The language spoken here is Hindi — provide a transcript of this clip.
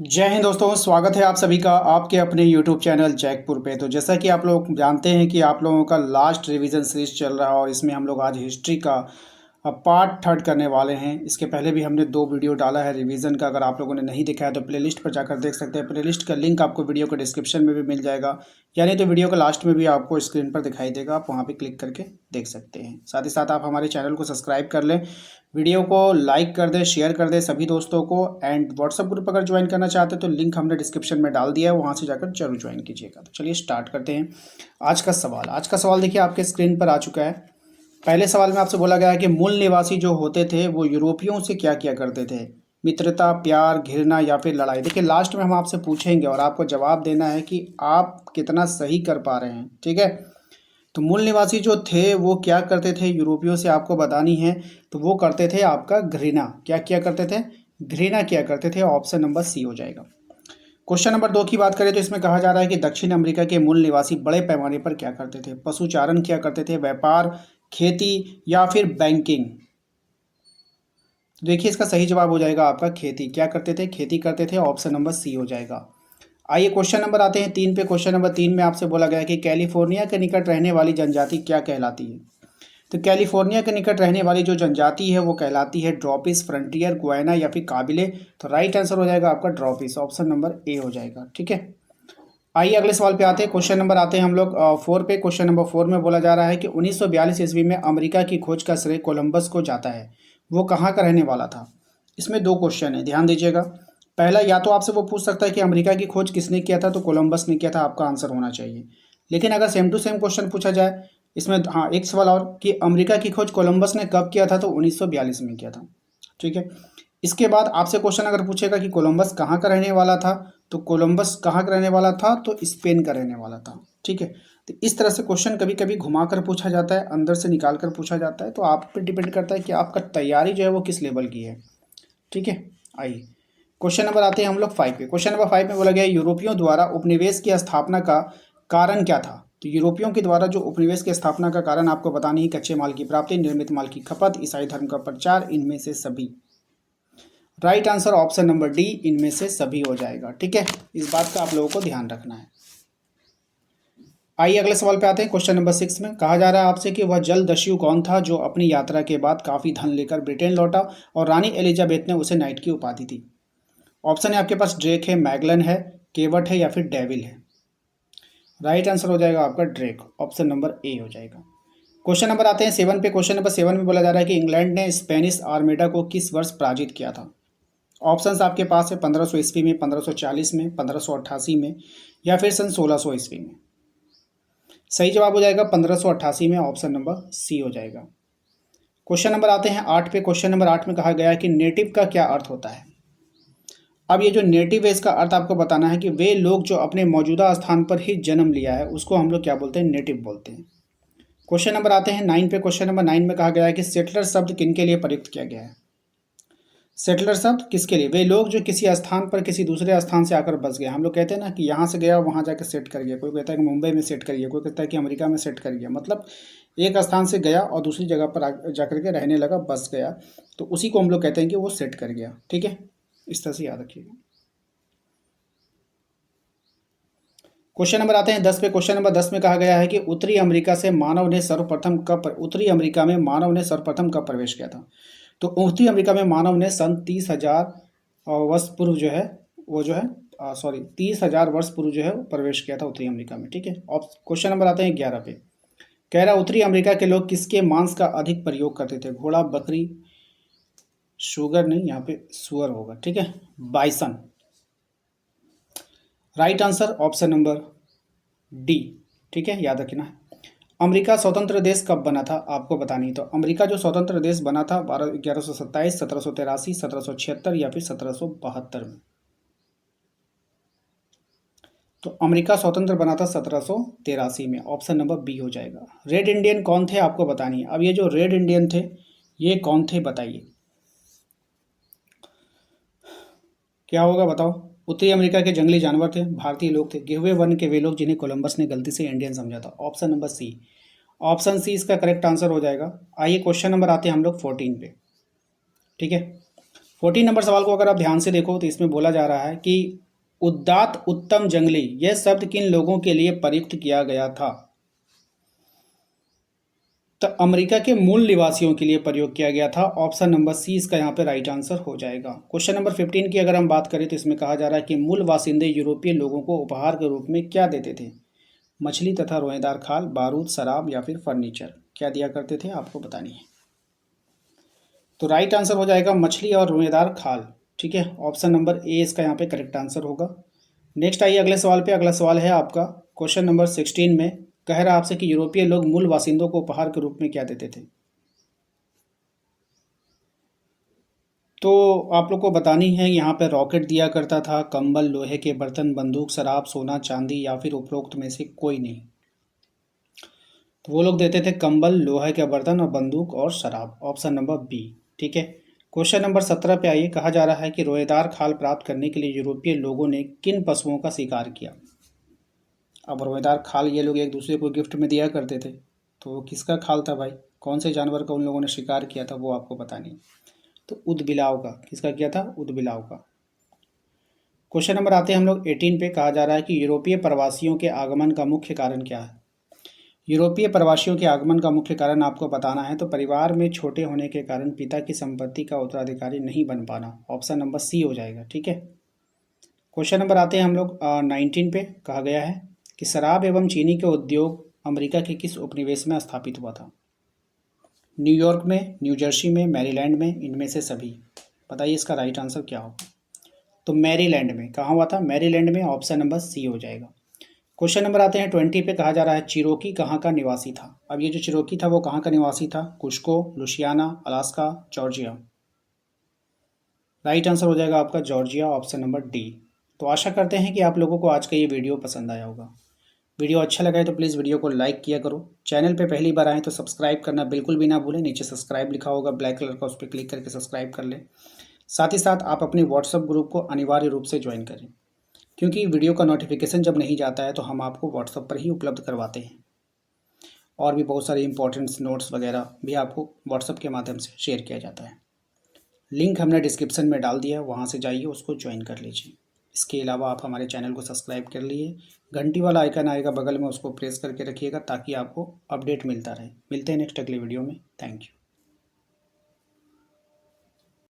जय हिंद दोस्तों, स्वागत है आप सभी का आपके अपने YouTube चैनल जैकपुर पे। तो जैसा कि आप लोग जानते हैं कि आप लोगों का लास्ट रिवीजन सीरीज चल रहा है और इसमें हम लोग आज हिस्ट्री का पार्ट थर्ड करने वाले हैं। इसके पहले भी हमने 2 वीडियो डाला है रिवीजन का। अगर आप लोगों ने नहीं देखा है तो प्लेलिस्ट पर जाकर देख सकते हैं। प्लेलिस्ट का लिंक आपको वीडियो के डिस्क्रिप्शन में भी मिल जाएगा, यानी तो वीडियो के लास्ट में भी आपको स्क्रीन पर दिखाई देगा, आप वहाँ पे क्लिक करके देख सकते हैं। साथ ही साथ आप हमारे चैनल को सब्सक्राइब कर लें, वीडियो को लाइक कर दें, शेयर कर दें सभी दोस्तों को। एंड व्हाट्सअप ग्रुप अगर ज्वाइन करना चाहते हैं तो लिंक हमने डिस्क्रिप्शन में डाल दिया है, वहाँ से जाकर जरूर ज्वाइन कीजिएगा। तो चलिए स्टार्ट करते हैं। आज का सवाल देखिए आपके स्क्रीन पर आ चुका है। पहले सवाल में आपसे बोला गया है कि मूल निवासी जो होते थे वो यूरोपियों से क्या किया करते थे? मित्रता, प्यार, घृणा या फिर लड़ाई। देखिए लास्ट में हम आपसे पूछेंगे और आपको जवाब देना है कि आप कितना सही कर पा रहे हैं, ठीक है। तो मूल निवासी जो थे वो क्या करते थे यूरोपियों से, आपको बतानी है। तो वो करते थे आपका घृणा। क्या किया करते थे? घृणा किया करते थे। ऑप्शन नंबर सी हो जाएगा। क्वेश्चन नंबर 2 की बात करें तो इसमें कहा जा रहा है कि दक्षिण अमेरिका के मूल निवासी बड़े पैमाने पर क्या करते थे? पशुचारण किया करते थे, व्यापार, खेती या फिर बैंकिंग। देखिए इसका सही जवाब हो जाएगा आपका खेती। क्या करते थे? खेती करते थे। ऑप्शन नंबर सी हो जाएगा। आइए क्वेश्चन नंबर आते हैं 3 पे। क्वेश्चन नंबर 3 में आपसे बोला गया है कि कैलिफोर्निया के निकट रहने वाली जनजाति क्या कहलाती है? तो कैलिफोर्निया के निकट रहने वाली जो जनजाति है वो कहलाती है ड्रॉपिस, फ्रंटियर, गुयाना या फिर काबिले। तो राइट आंसर हो जाएगा आपका ड्रॉपिस। ऑप्शन नंबर ए हो जाएगा, ठीक है। आइए अगले सवाल पे आते हैं। क्वेश्चन नंबर आते हैं हम लोग 4 पे। क्वेश्चन नंबर 4 में बोला जा रहा है कि 1942 ईस्वी में अमेरिका की खोज का श्रेय कोलंबस को जाता है। वो कहाँ का रहने वाला था? इसमें 2 क्वेश्चन है, ध्यान दीजिएगा। पहला, या तो आपसे वो पूछ सकता है कि अमेरिका की खोज किसने किया था, तो कोलंबस ने किया था, आपका आंसर होना चाहिए। लेकिन अगर सेम टू सेम क्वेश्चन पूछा जाए इसमें, हाँ एक सवाल और, कि अमेरिका की खोज कोलंबस ने कब किया था, तो 1942 में किया था, ठीक है। इसके बाद आपसे क्वेश्चन अगर पूछेगा कि कोलंबस कहाँ का रहने वाला था, तो कोलंबस कहाँ का रहने वाला था, तो स्पेन का रहने वाला था, ठीक है। तो इस तरह से क्वेश्चन कभी कभी घुमा कर पूछा जाता है, अंदर से निकाल कर पूछा जाता है। तो आप पे डिपेंड करता है कि आपका तैयारी जो है वो किस लेवल की है, ठीक है। आइए क्वेश्चन नंबर आते हैं हम लोग 5 पे। क्वेश्चन नंबर 5 में बोला गया यूरोपियों द्वारा उपनिवेश की स्थापना का कारण क्या था? तो यूरोपियों के द्वारा जो उपनिवेश की स्थापना का कारण आपको बतानी है। कच्चे माल की प्राप्ति, निर्मित माल की खपत, ईसाई धर्म का प्रचार, इनमें से सभी। Right answer option number D, इनमें से सभी हो जाएगा, ठीक है। इस बात का आप लोगों को ध्यान रखना है। आइए अगले सवाल पे आते हैं। क्वेश्चन नंबर 6 में कहा जा रहा है आपसे कि वह जलदस्यु कौन था जो अपनी यात्रा के बाद काफी धन लेकर ब्रिटेन लौटा और रानी एलिजाबेथ ने उसे नाइट की उपाधि दी। ऑप्शन है आपके पास, ड्रेक है, मैगलन है, केवट है या फिर डेविल है। राइट आंसर हो जाएगा आपका ड्रेक। ऑप्शन नंबर ए हो जाएगा। क्वेश्चन नंबर आते हैं 7 पे। क्वेश्चन नंबर 7 में बोला जा रहा है कि इंग्लैंड ने स्पेनिश आर्मेडा को किस वर्ष पराजित किया था? ऑप्शंस आपके पास है 1500 ईस्वी में, 1540 में, 1588 में या फिर सन 1600 ईस्वी में। सही जवाब हो जाएगा 1588 में। ऑप्शन नंबर सी हो जाएगा। क्वेश्चन नंबर आते हैं 8 पे। क्वेश्चन नंबर 8 में कहा गया है कि नेटिव का क्या अर्थ होता है? अब ये जो नेटिव है इसका अर्थ आपको बताना है कि वे लोग जो अपने मौजूदा स्थान पर ही जन्म लिया है उसको हम लोग क्या बोलते हैं? नेटिव बोलते हैं। क्वेश्चन नंबर आते हैं 9 पे। क्वेश्चन नंबर 9 में कहा गया है कि सेटलर शब्द किनके लिए प्रयुक्त किया गया है? सेटलर शब्द किसके लिए? वे लोग जो किसी स्थान पर किसी दूसरे स्थान से आकर बस गए। हम लोग कहते हैं ना कि यहाँ से गया वहाँ जाकर सेट कर गया। कोई कहता है कि मुंबई में सेट कर गया, कोई कहता है कि अमेरिका में सेट कर गया। मतलब एक स्थान से गया और दूसरी जगह पर जाकर के रहने लगा, बस गया। तो उसी को हम लोग कहते हैं कि वो सेट कर गया, ठीक है। इस तरह से याद रखिएगा। क्वेश्चन नंबर आते हैं 10 पे। क्वेश्चन नंबर 10 में कहा गया है कि उत्तरी अमेरिका से मानव ने सर्वप्रथम कब उत्तरी अमेरिका में मानव ने सर्वप्रथम कब प्रवेश किया था? तो उत्तरी अमेरिका में मानव ने सन 30,000 वर्ष पूर्व जो है वो जो है 30,000 वर्ष पूर्व जो है वो प्रवेश किया था उत्तरी अमेरिका में, ठीक है। और क्वेश्चन नंबर आते हैं 11 पे। कह रहा उत्तरी अमेरिका के लोग किसके मांस का अधिक प्रयोग करते थे? घोड़ा, बकरी, शुगर नहीं, यहाँ पे सुअर होगा, ठीक है, bison. Right answer option number D, ठीक है, याद रखना है। अमेरिका स्वतंत्र देश कब बना था आपको बतानी है। तो अमेरिका जो स्वतंत्र देश बना था 1127, 1783, 1776 या फिर 1772 में। तो अमेरिका स्वतंत्र बना था 1783 में। ऑप्शन नंबर बी हो जाएगा। रेड इंडियन कौन थे आपको बतानी है। अब ये जो रेड इंडियन थे ये कौन थे बताइए, क्या होगा बताओ। उत्तरी अमेरिका के जंगली जानवर थे, भारतीय लोग थे, गेहुए वर्ण के वे लोग जिन्हें कोलंबस ने गलती से इंडियन समझा था। Option number C. Option C इसका करेक्ट आंसर हो जाएगा। आइए क्वेश्चन नंबर आते हैं हम लोग 14 पे, ठीक है। 14 नंबर सवाल को अगर आप ध्यान से देखो तो इसमें बोला जा रहा है कि उदात्त उत्तम जंगली यह शब्द किन लोगों के लिए प्रयुक्त किया गया था। तो अमेरिका के मूल निवासियों के लिए प्रयोग किया गया था। ऑप्शन नंबर सी इसका यहाँ पे राइट आंसर हो जाएगा। क्वेश्चन नंबर 15 की अगर हम बात करें तो इसमें कहा जा रहा है कि मूल वासिंदे यूरोपीय लोगों को उपहार के रूप में क्या देते थे। मछली तथा रोएदार खाल, बारूद, शराब या फिर फर्नीचर, क्या दिया करते थे आपको बतानी है। तो राइट आंसर हो जाएगा मछली और रोएदार खाल। ठीक है, ऑप्शन नंबर ए इसका यहाँ पे करेक्ट आंसर होगा। नेक्स्ट आइए अगले सवाल पे। अगला सवाल है आपका क्वेश्चन नंबर 16 में कह रहा है आपसे कि यूरोपीय लोग मूल बासिंदों को उपहार के रूप में क्या देते थे। तो आप लोग को बतानी है, यहाँ पे रॉकेट दिया करता था, कंबल, लोहे के बर्तन, बंदूक, शराब, सोना, चांदी या फिर उपरोक्त में से कोई नहीं। तो वो लोग देते थे कंबल, लोहे के बर्तन और बंदूक और शराब। Option number B. ठीक है, क्वेश्चन नंबर 17 पे आइए। कहा जा रहा है कि रोएदार खाल प्राप्त करने के लिए यूरोपीय लोगों ने किन पशुओं का शिकार किया। अब रोएदार खाल ये लोग एक दूसरे को गिफ्ट में दिया करते थे, तो वो किसका खाल था भाई, कौन से जानवर का उन लोगों ने शिकार किया था वो आपको बतानी। तो ऊदबिलाव का, किसका किया था, ऊदबिलाव का। क्वेश्चन नंबर आते हैं हम लोग 18 पे। कहा जा रहा है कि यूरोपीय प्रवासियों के आगमन का मुख्य कारण क्या है। यूरोपीय प्रवासियों के आगमन का मुख्य कारण आपको बताना है। तो परिवार में छोटे होने के कारण पिता की संपत्ति का उत्तराधिकारी नहीं बन पाना। ऑप्शन नंबर सी हो जाएगा। ठीक है, क्वेश्चन नंबर आते हैं हम लोग 19 पे। कहा गया है कि शराब एवं चीनी के उद्योग अमेरिका के किस उपनिवेश में स्थापित हुआ था। न्यूयॉर्क में, न्यू जर्सी में, मैरीलैंड में, इनमें से सभी। बताइए इसका राइट आंसर क्या होगा। तो मैरीलैंड में। कहाँ हुआ था, मैरीलैंड में। ऑप्शन नंबर सी हो जाएगा। क्वेश्चन नंबर आते हैं 20 पे। कहा जा रहा है चिरोकी कहाँ का निवासी था। अब ये जो चिरोकी था वो कहाँ का निवासी था, Cusco, Louisiana, Alaska, Georgia. Right answer हो जाएगा आपका जॉर्जिया, ऑप्शन नंबर डी। तो आशा करते हैं कि आप लोगों को आज का ये वीडियो पसंद आया होगा। वीडियो अच्छा लगा है तो प्लीज़ वीडियो को लाइक किया करो। चैनल पे पहली बार आए तो सब्सक्राइब करना बिल्कुल भी ना भूलें। नीचे सब्सक्राइब लिखा होगा ब्लैक कलर का, उस पर क्लिक करके सब्सक्राइब कर लें। साथ ही साथ आप अपने व्हाट्सएप ग्रुप को अनिवार्य रूप से ज्वाइन करें, क्योंकि वीडियो का नोटिफिकेशन जब नहीं जाता है तो हम आपको व्हाट्सएप पर ही उपलब्ध करवाते हैं। और भी बहुत सारे इंपॉर्टेंट्स नोट्स वगैरह भी आपको व्हाट्सएप के माध्यम से शेयर किया जाता है। लिंक हमने डिस्क्रिप्शन में डाल दिया है, वहाँ से जाइए, उसको ज्वाइन कर लीजिए। इसके अलावा आप हमारे चैनल को सब्सक्राइब कर लिए। घंटी वाला आइकन आएगा बगल में, उसको प्रेस करके रखिएगा ताकि आपको अपडेट मिलता रहे। मिलते हैं नेक्स्ट अगले वीडियो में। Thank you.